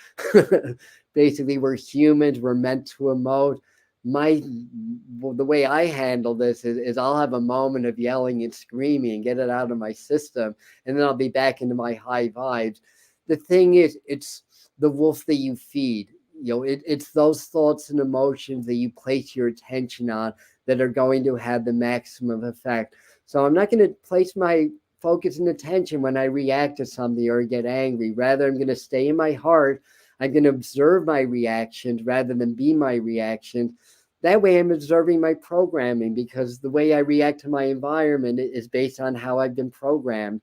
Basically, we're humans. We're meant to emote. The way I handle this is I'll have a moment of yelling and screaming and get it out of my system, and then I'll be back into my high vibes. The thing is, it's the wolf that you feed. It's those thoughts and emotions that you place your attention on that are going to have the maximum effect. So I'm not going to place my focus and attention when I react to something or get angry. Rather, I'm going to stay in my heart. I'm going to observe my reactions rather than be my reactions. that way I'm observing my programming, because the way I react to my environment is based on how I've been programmed,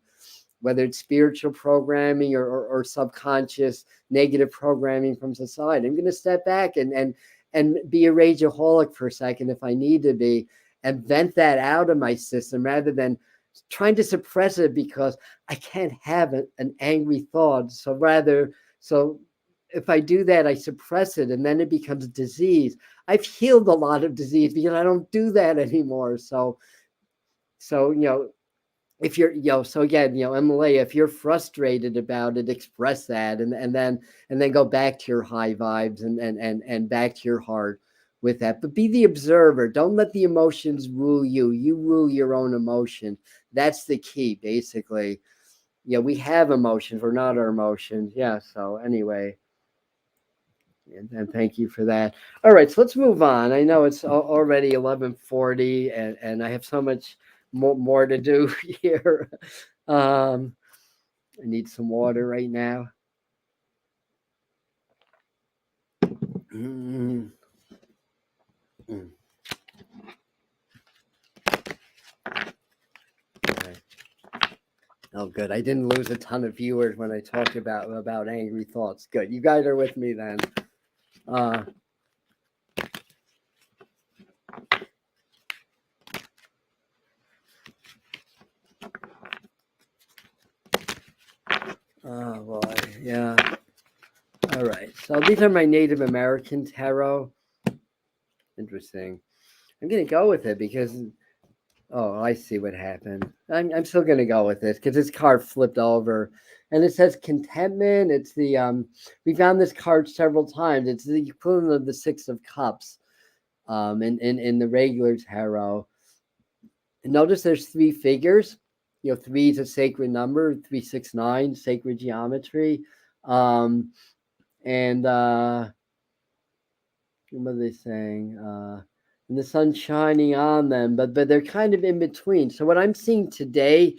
whether it's spiritual programming or subconscious negative programming from society. I'm going to step back and be a rageaholic for a second if I need to be, and vent that out of my system rather than trying to suppress it because I can't have an angry thought. So if I do that, I suppress it, and then it becomes disease. I've healed a lot of disease because I don't do that anymore. So if you're, so again, Emily, if you're frustrated about it, express that, and then go back to your high vibes and back to your heart with that. But be the observer. Don't let the emotions rule you. You rule your own emotion. That's the key, basically. We have emotions. We're not our emotions. Yeah. So anyway, and thank you for that. All right, so let's move on. I know it's already 11:40, and I have so much more to do here. I need some water right now. Mm. Mm. Okay. Oh, good. I didn't lose a ton of viewers when I talked about angry thoughts. Good. You guys are with me then. Oh boy, yeah. All right. So these are my Native American tarot. Interesting. I'm gonna go with it because, oh, I see what happened. I'm still gonna go with this because this card flipped over, and it says contentment. It's the we found this card several times. It's the equivalent of the Six of Cups, in the regular tarot. And notice there's three figures. Three is a sacred number. 369, sacred geometry, and what are they saying? And the sun's shining on them, but they're kind of in between. So what I'm seeing today,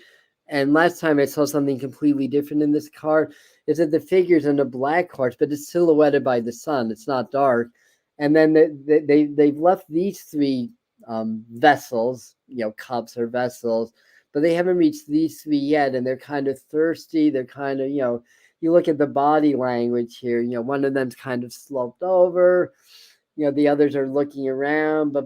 and last time I saw something completely different in this card, is that the figures in the black horse, but it's silhouetted by the sun. It's not dark. And then they've left these three vessels, cups or vessels, but they haven't reached these three yet, and they're kind of thirsty. They're kind of, you look at the body language here, one of them's kind of sloped over. The others are looking around,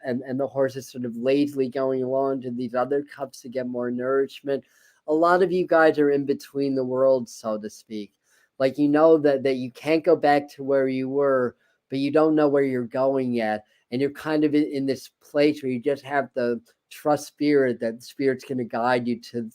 and the horse is sort of lazily going along to these other cups to get more nourishment. A lot of you guys are in between the worlds, so to speak. Like, that you can't go back to where you were, but you don't know where you're going yet. And you're kind of in this place where you just have to trust spirit, that spirit's going to guide you to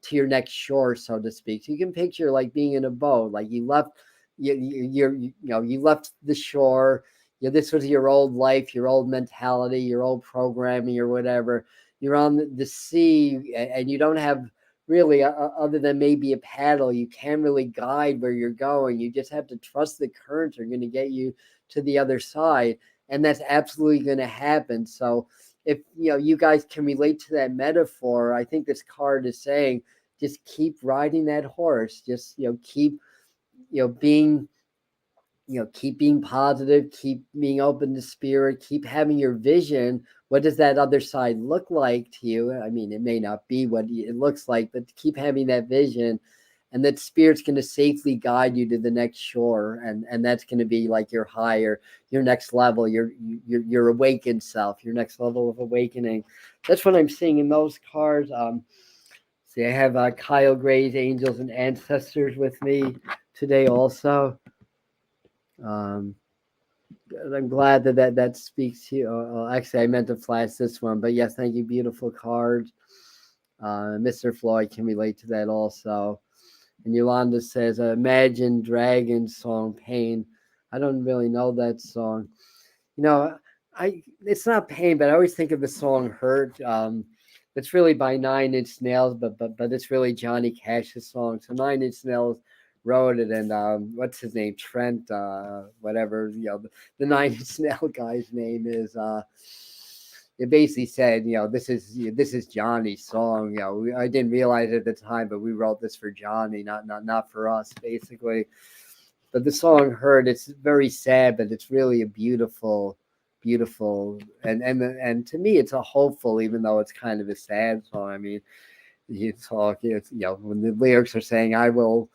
your next shore, so to speak. So you can picture like being in a boat, like you left you left the shore. This was your old life, your old mentality, your old programming or whatever. You're on the sea, and you don't have really, other than maybe a paddle, you can't really guide where you're going. You just have to trust the currents are going to get you to the other side, and that's absolutely going to happen. So if you guys can relate to that metaphor, I think this card is saying just keep riding that horse. Just keep being keep being positive, keep being open to spirit, keep having your vision. What does that other side look like to you? I mean, it may not be what it looks like, but keep having that vision, and that spirit's going to safely guide you to the next shore, and that's going to be like your higher, your next level, your awakened self, your next level of awakening. That's what I'm seeing in those cards. See, I have Kyle Gray's Angels and Ancestors with me today also. I'm glad that speaks to you. Actually, I meant to flash this one, but yes, thank you. Beautiful card. Mr. Floyd can relate to that also. And Yolanda says, Imagine Dragons song, Pain. I don't really know that song. It's not Pain, but I always think of the song Hurt. It's really by Nine Inch Nails, but it's really Johnny Cash's song. So Nine Inch Nails wrote it, and what's his name? Trent, whatever, the Nine Inch Nail guy's name is. It basically said, this is Johnny's song. I didn't realize it at the time, but we wrote this for Johnny, not for us, basically. But the song Hurt, it's very sad, but it's really a beautiful beautiful, and to me it's a hopeful, even though it's kind of a sad song. I mean, you talk, it's, when the lyrics are saying, I will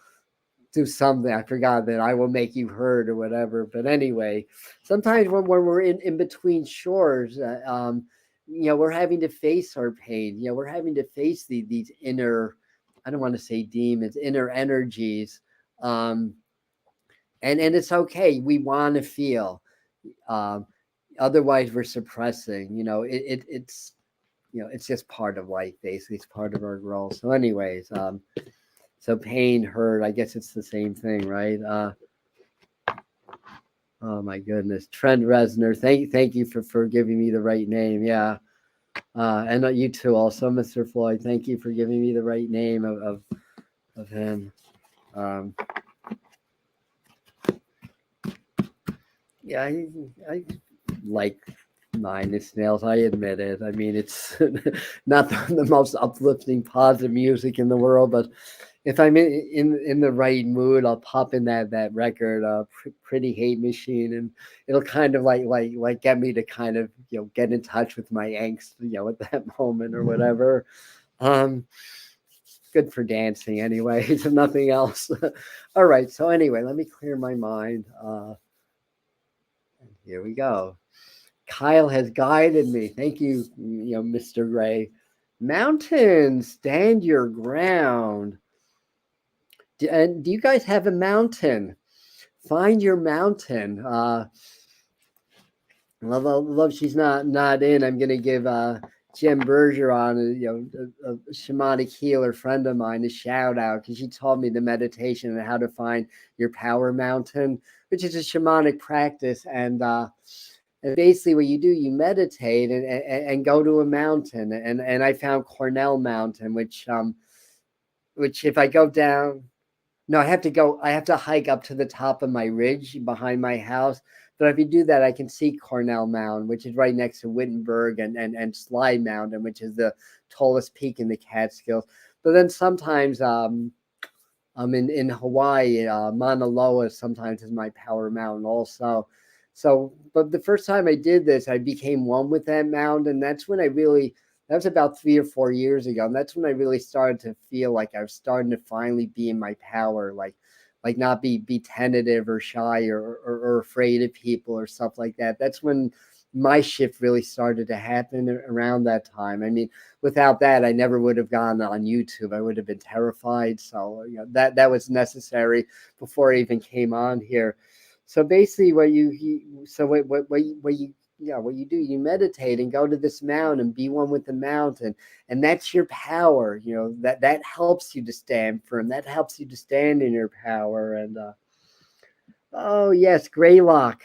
do something, I forgot that, I will make you heard or whatever. But anyway, sometimes when we're in between shores, we're having to face our pain. We're having to face these inner, I don't want to say demons, inner energies. And it's okay. We want to feel. Otherwise, we're suppressing. It's it's just part of life. Basically, it's part of our growth. So, anyways, so pain, hurt. I guess it's the same thing, right? Oh my goodness, Trent Reznor. Thank you for giving me the right name. Yeah, and you too, also, Mr. Floyd. Thank you for giving me the right name of him. Yeah, I like Nine Inch Nails. I admit it. I mean, it's not the most uplifting, positive music in the world, but if I'm in the right mood, I'll pop in that record, Pretty Hate Machine, and it'll kind of like get me to kind of get in touch with my angst, at that moment or whatever. Good for dancing, anyways, if nothing else. All right. So anyway, let me clear my mind. Here we go. Kyle has guided me. Thank you, Mr. Gray. Mountains, stand your ground. And do you guys have a mountain? Find your mountain. Love. She's not in. I'm gonna give Jem Bergeron, a shamanic healer friend of mine, a shout out, because she taught me the meditation and how to find your power mountain, which is a shamanic practice. And basically what you do, you meditate and go to a mountain. And I found Cornell Mountain, which if I go down, no, I have to hike up to the top of my ridge behind my house. But if you do that, I can see Cornell Mountain, which is right next to Wittenberg and Slide Mountain, which is the tallest peak in the Catskills. But then sometimes in Hawaii, Mauna Loa sometimes is my power mountain also. So, but the first time I did this, I became one with that mountain. That's when that was about 3 or 4 years ago. And that's when I really started to feel like I was starting to finally be in my power, like not be tentative or shy or afraid of people or stuff like that. That's when my shift really started to happen around that time. I mean, without that, I never would have gone on YouTube. I would have been terrified. So that was necessary before I even came on here. So basically, what you do, you meditate and go to this mountain, be one with the mountain, and that's your power. That helps you to stand firm. That helps you to stand in your power. And oh yes, Greylock.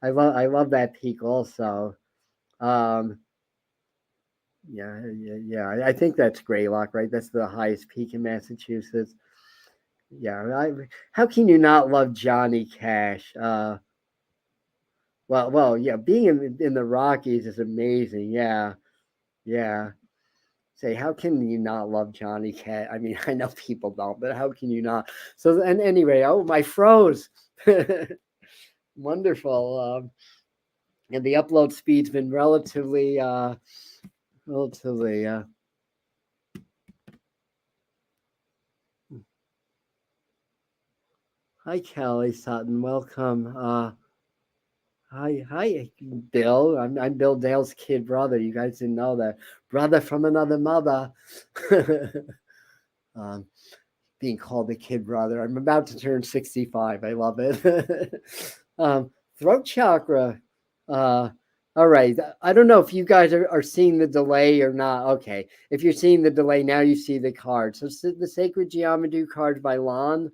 I love that peak also. Yeah. I think that's Greylock, right? That's the highest peak in Massachusetts. Yeah. How can you not love Johnny Cash? Well, yeah. Being in the Rockies is amazing. Yeah. Say, how can you not love Johnny Cash? I mean, I know people don't, but how can you not? So, and anyway, I froze. Wonderful. And the upload speed's been relatively. Hi, Kelly Sutton. Welcome. Hi, Bill. I'm Bill Dale's kid brother. You guys didn't know that. Brother from another mother. Being called the kid brother. I'm about to turn 65. I love it. Throat chakra. All right. I don't know if you guys are seeing the delay or not. Okay. If you're seeing the delay, now you see the cards. So the Sacred Geometry cards by Lon.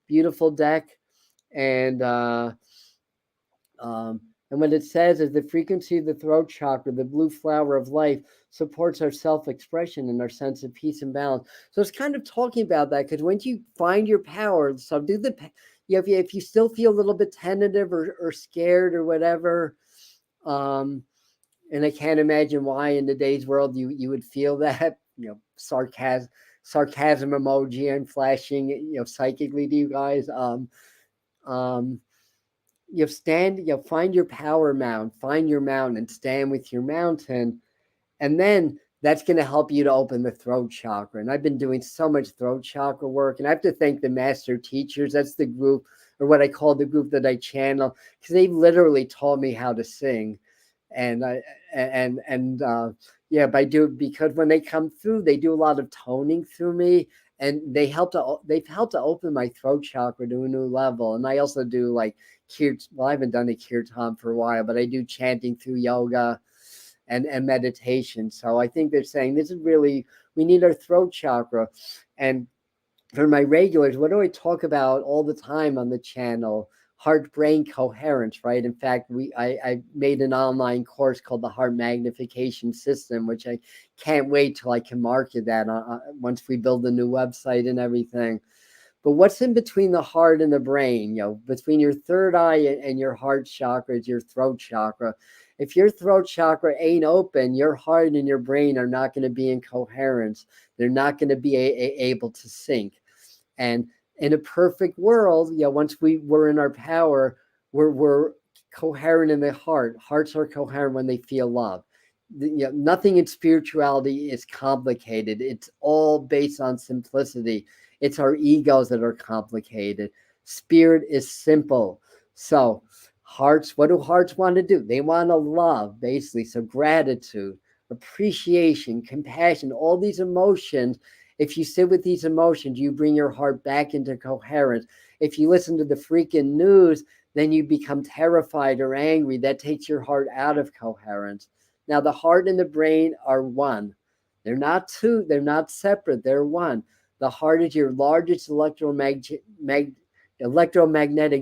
Beautiful deck. And what it says is the frequency of the throat chakra, the blue flower of life, supports our self-expression and our sense of peace and balance. So it's kind of talking about that, because once you find your power, so if you still feel a little bit tentative or scared or whatever, and I can't imagine why in today's world you would feel that, sarcasm emoji I'm flashing, psychically to you guys. find your power mountain, find your mountain and stand with your mountain. And then that's going to help you to open the throat chakra. And I've been doing so much throat chakra work. And I have to thank the master teachers. That's the group, or what I call the group that I channel, because they literally taught me how to sing. And yeah, because when they come through, they do a lot of toning through me, and they've helped to open my throat chakra to a new level. And I also do like well, I haven't done a kirtan for a while, but I do chanting through yoga and meditation. So I think they're saying this is really, we need our throat chakra. And for my regulars, what do I talk about all the time on the channel? Heart brain coherence, right? In fact, I made an online course called the Heart Magnification System, which I can't wait till I can market that once we build a new website and everything. But what's in between the heart and the brain? Between your third eye and your heart chakra is your throat chakra. If your throat chakra ain't open, your heart and your brain are not going to be in coherence. They're not going to be able to sync. And in a perfect world, once we were in our power, we're coherent in the heart. Hearts are coherent when they feel love. Nothing in spirituality is complicated. It's all based on simplicity. It's our egos that are complicated. Spirit is simple. So hearts, what do hearts want to do? They want to love, basically. So gratitude, appreciation, compassion, all these emotions. If you sit with these emotions, you bring your heart back into coherence. If you listen to the freaking news, then you become terrified or angry. That takes your heart out of coherence. Now, the heart and the brain are one. They're not two. They're not separate. They're one. The heart is your largest electromagnetic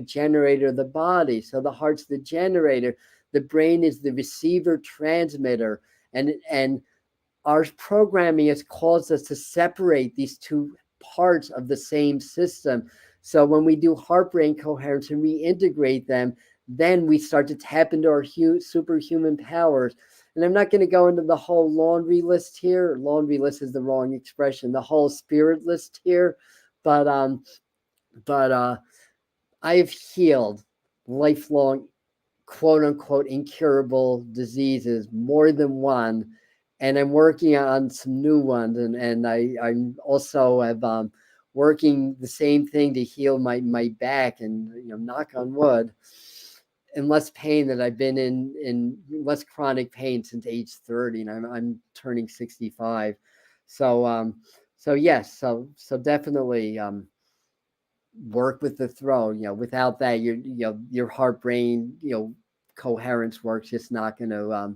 generator of the body. So the heart's the generator. The brain is the receiver transmitter. And our programming has caused us to separate these two parts of the same system. So when we do heart-brain coherence and reintegrate them, then we start to tap into our superhuman powers. And I'm not going to go into the whole laundry list here. Laundry list is the wrong expression. The whole spirit list here, but I have healed lifelong, quote unquote, incurable diseases, more than one. And I'm working on some new ones. And I'm also have working the same thing to heal my back, and knock on wood, in less pain that I've been in less chronic pain since age 30, and I'm turning 65. So yes, so definitely work with the throat. Without that, your heart brain coherence work's just not going to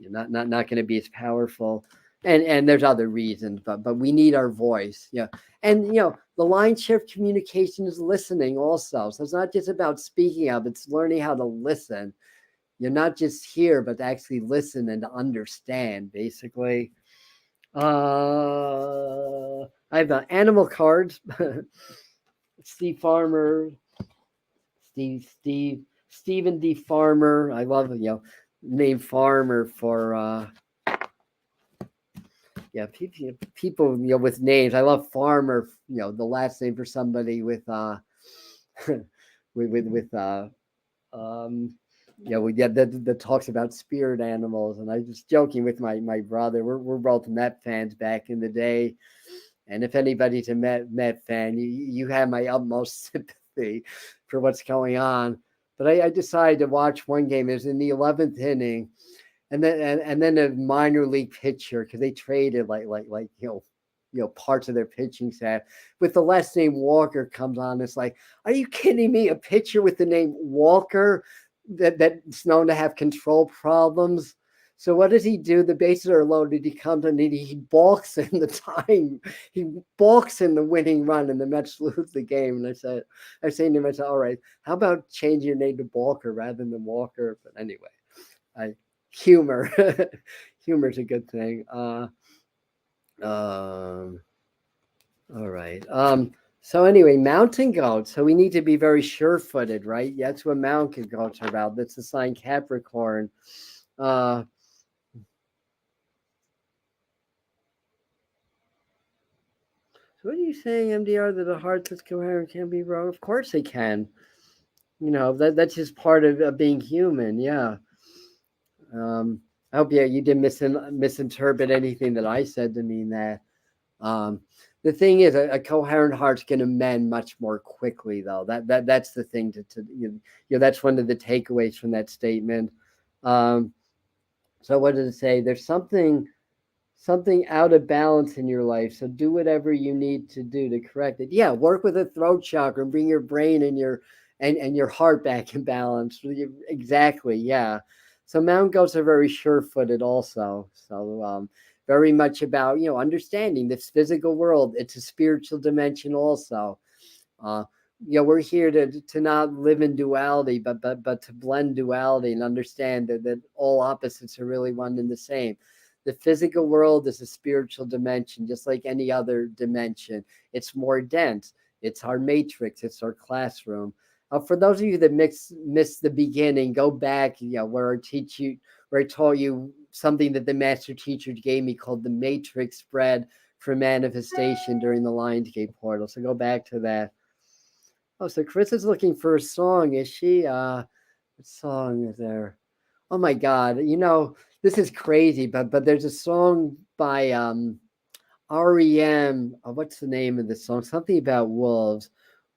not going to be as powerful. And there's other reasons, but we need our voice. And the lion's share of communication is listening also. So it's not just about speaking up, it's learning how to listen. You're not just here, but to actually listen and to understand, basically. I have animal cards. Steve Farmer, Stephen D. Farmer. I love name Farmer for people with names. I love Farmer. The last name for somebody with with that talks about spirit animals. And I was just joking with my brother. We're both Met fans back in the day. And if anybody's a Met fan, you have my utmost sympathy for what's going on. But I decided to watch one game. It was in the 11th inning, and then a minor league pitcher, because they traded like parts of their pitching staff. With the last name Walker comes on, it's like, are you kidding me? A pitcher with the name Walker that's known to have control problems. So what does he do? The bases are loaded. He comes and he balks in the time. He balks in the winning run, and the Mets lose the game. And I said to him, all right, how about change your name to Balker rather than Walker? But anyway, humor. Humor is a good thing. All right. So anyway, mountain goats. So we need to be very sure-footed, right? That's what mountain goats are about. That's the sign Capricorn. So what are you saying, MDR, that a heart that's coherent can be wrong? Of course they can. that's just part of being human. Yeah. I hope you didn't misinterpret anything that I said to mean that. Um, the thing is, a coherent heart's going to mend much more quickly, though. That's the thing that's one of the takeaways from that statement. Um, so what does it say? There's something out of balance in your life. So do whatever you need to do to correct it. Yeah, work with the throat chakra and bring your brain and your heart back in balance. Exactly. Yeah. So mountain goats are very sure-footed also. So very much about understanding this physical world. It's a spiritual dimension also. Uh, we're here to not live in duality, but to blend duality and understand that all opposites are really one and the same. The physical world is a spiritual dimension, just like any other dimension. It's more dense. It's our matrix. It's our classroom. For those of you that missed the beginning, go back. Where I taught you something that the master teacher gave me called the matrix spread for manifestation during the Lionsgate portal. So go back to that. Oh, so Chris is looking for a song, is she? What song is there? Oh my God! This is crazy, but there's a song by REM. What's the name of the song? Something about wolves.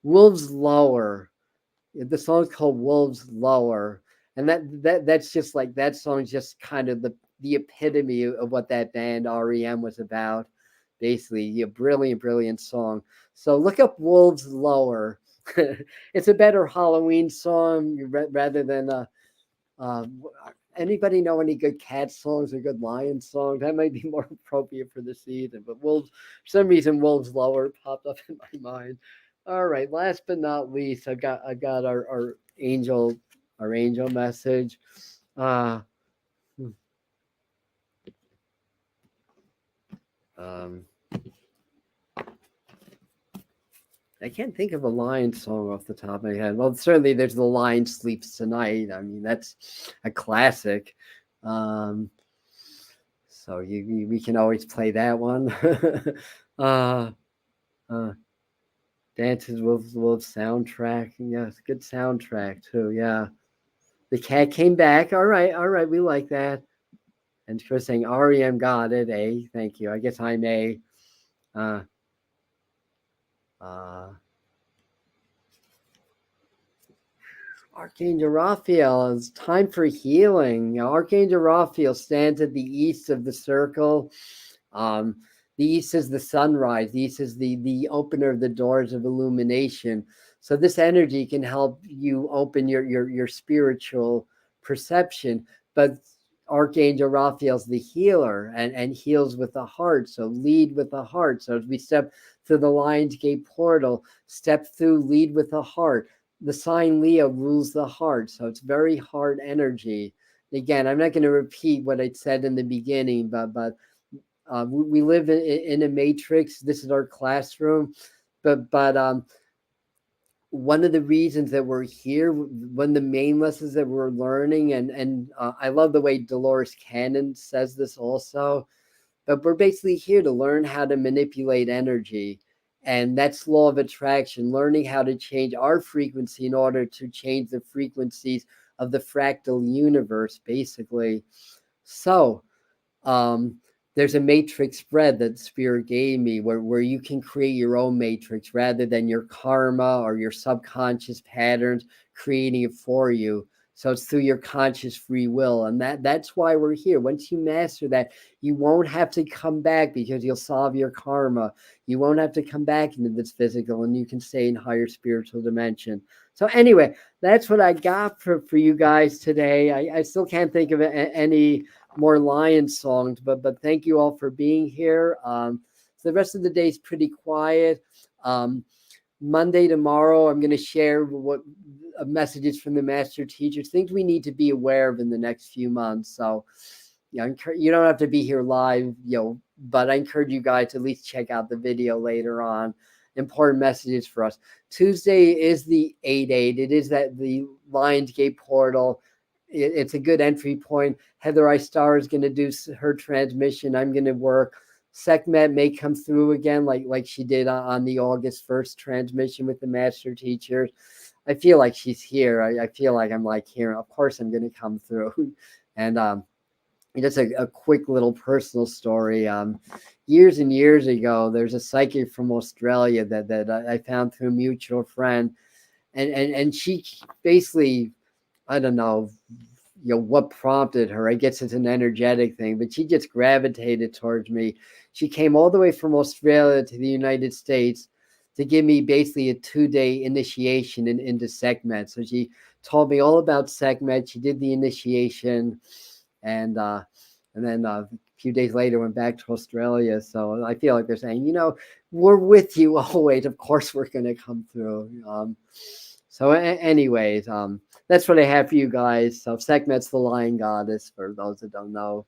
Wolves Lower. The song's called Wolves Lower, and that's just like that song's just kind of the epitome of what that band REM was about. Basically, a brilliant song. So look up Wolves Lower. It's a better Halloween song rather than uh, anybody know any good cat songs or good lion songs? That might be more appropriate for the season. But wolves, for some reason, Wolves Lower popped up in my mind. All right, last but not least, I got our angel message. Uh, hmm, um, I can't think of a lion song off the top of my head. Well, certainly there's The Lion Sleeps Tonight. I mean, that's a classic. Um, so we can always play that one. uh, uh, Dances with Wolves soundtrack. Yeah, it's a good soundtrack too. Yeah. The cat came back. All right, we like that. And Chris saying REM got it. A, thank you. I guess I'm a. Uh, uh, Archangel Raphael, it's time for healing. Archangel Raphael stands at the east of the circle. Um, the east is the sunrise. The east is the opener of the doors of illumination. So this energy can help you open your spiritual perception. But Archangel Raphael's the healer and heals with the heart. So lead with the heart. So as we step through the Lionsgate portal, step through, lead with the heart. The sign Leo rules the heart. So it's very heart energy. Again, I'm not going to repeat what I said in the beginning, but we live in a matrix. This is our classroom, but one of the reasons that we're here, one of the main lessons that we're learning, and I love the way Dolores Cannon says this also, but we're basically here to learn how to manipulate energy. And that's law of attraction, learning how to change our frequency in order to change the frequencies of the fractal universe, basically. So um, there's a matrix spread that Spirit gave me where you can create your own matrix rather than your karma or your subconscious patterns creating it for you. So it's through your conscious free will. And that's why we're here. Once you master that, you won't have to come back because you'll solve your karma. You won't have to come back into this physical and you can stay in higher spiritual dimension. So anyway, that's what I got for you guys today. I still can't think of any more lion songs, but thank you all for being here. So the rest of the day is pretty quiet. Monday, tomorrow, I'm going to share what messages from the master teachers, things we need to be aware of in the next few months. So you don't have to be here live, but I encourage you guys to at least check out the video later on. Important messages for us. Tuesday is the 8/8. It is the Lionsgate portal. It's a good entry point. Heather I Star is going to do her transmission. I'm going to work. Sekhmet may come through again, like she did on the August 1st transmission with the master teachers. I feel like she's here. I feel like I'm like here. Of course, I'm going to come through. And just a quick little personal story. Years and years ago, there's a psychic from Australia that I found through a mutual friend, and she basically, I don't know, what prompted her. I guess it's an energetic thing, but she just gravitated towards me. She came all the way from Australia to the United States to give me basically a 2-day initiation into Sekhmet. So she told me all about Sekhmet. She did the initiation, and then a few days later went back to Australia. So I feel like they're saying, we're with you always. Of course, we're going to come through. So anyways, that's what I have for you guys. So Sekhmet's the lion goddess, for those that don't know.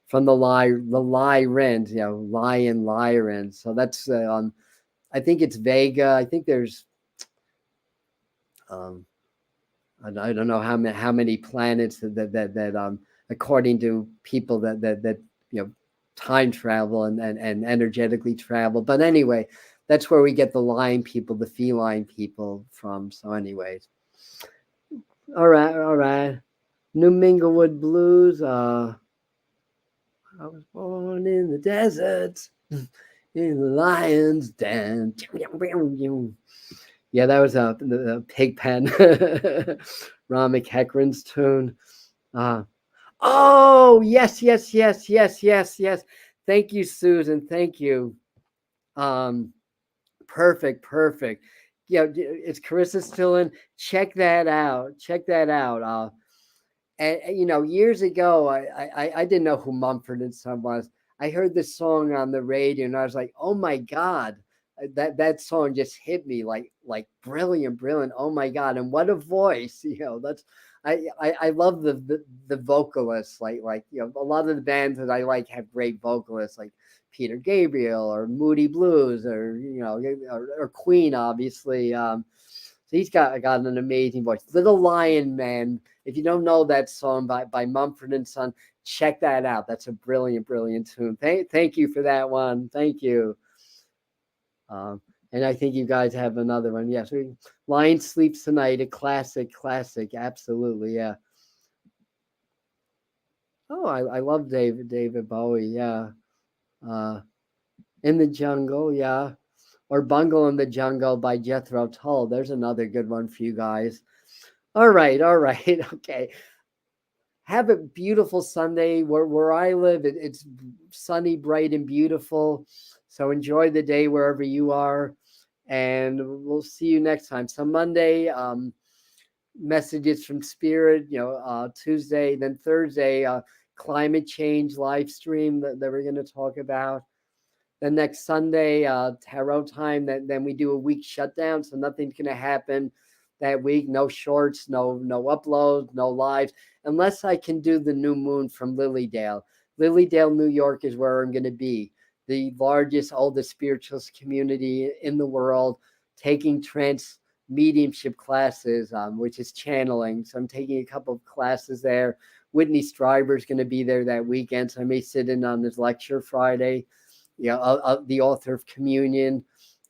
From the Lyran, lion, Lyran. So that's, I think it's Vega. I think there's, I don't know how many planets that according to people that time travel and energetically travel. But anyway, that's where we get the lion people, the feline people from. So anyways, all right. New Minglewood Blues. I was born in the desert, in the lion's den. Yeah, that was the Pigpen, Ramek Hekran's tune. Oh, yes. Thank you, Susan. Thank you. Perfect. Is Carissa still in? Check that out. And years ago, I didn't know who Mumford & Son was. I heard this song on the radio, and I was like, oh my God, that song just hit me like brilliant. Oh my God, and what a voice! That's I love the vocalists. Like a lot of the bands that I like have great vocalists, like Peter Gabriel or Moody Blues, or or Queen, obviously. So he's got an amazing voice. Little Lion Man. If you don't know that song by Mumford & Son, check that out. That's a brilliant tune. Thank you for that one. Thank you. And I think you guys have another one. Yes, Lion Sleeps Tonight, a classic. Absolutely, yeah. Oh, I love David Bowie. Yeah. In the Jungle, yeah. Or Bungle in the Jungle by Jethro Tull. There's another good one for you guys. All right. Okay. Have a beautiful Sunday. Where I live, it's sunny, bright, and beautiful. So enjoy the day wherever you are. And we'll see you next time. So Monday, messages from Spirit, Tuesday, then Thursday, climate change live stream that we're going to talk about. Then next Sunday, tarot time, then we do a week shutdown. So nothing's going to happen that week. No shorts, no uploads, no lives, unless I can do the new moon from Lilydale. Lilydale, New York is where I'm going to be. The largest, oldest spiritualist community in the world, taking trance mediumship classes, which is channeling. So I'm taking a couple of classes there. Whitney Stryber is going to be there that weekend, so I may sit in on his lecture Friday. The author of Communion,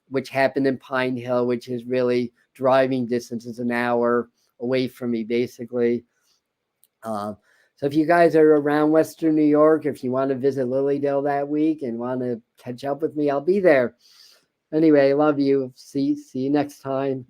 which happened in Pine Hill, which is really driving distance, is an hour away from me, basically. So if you guys are around Western New York, if you want to visit Lilydale that week and want to catch up with me, I'll be there. Anyway, I love you. See you next time.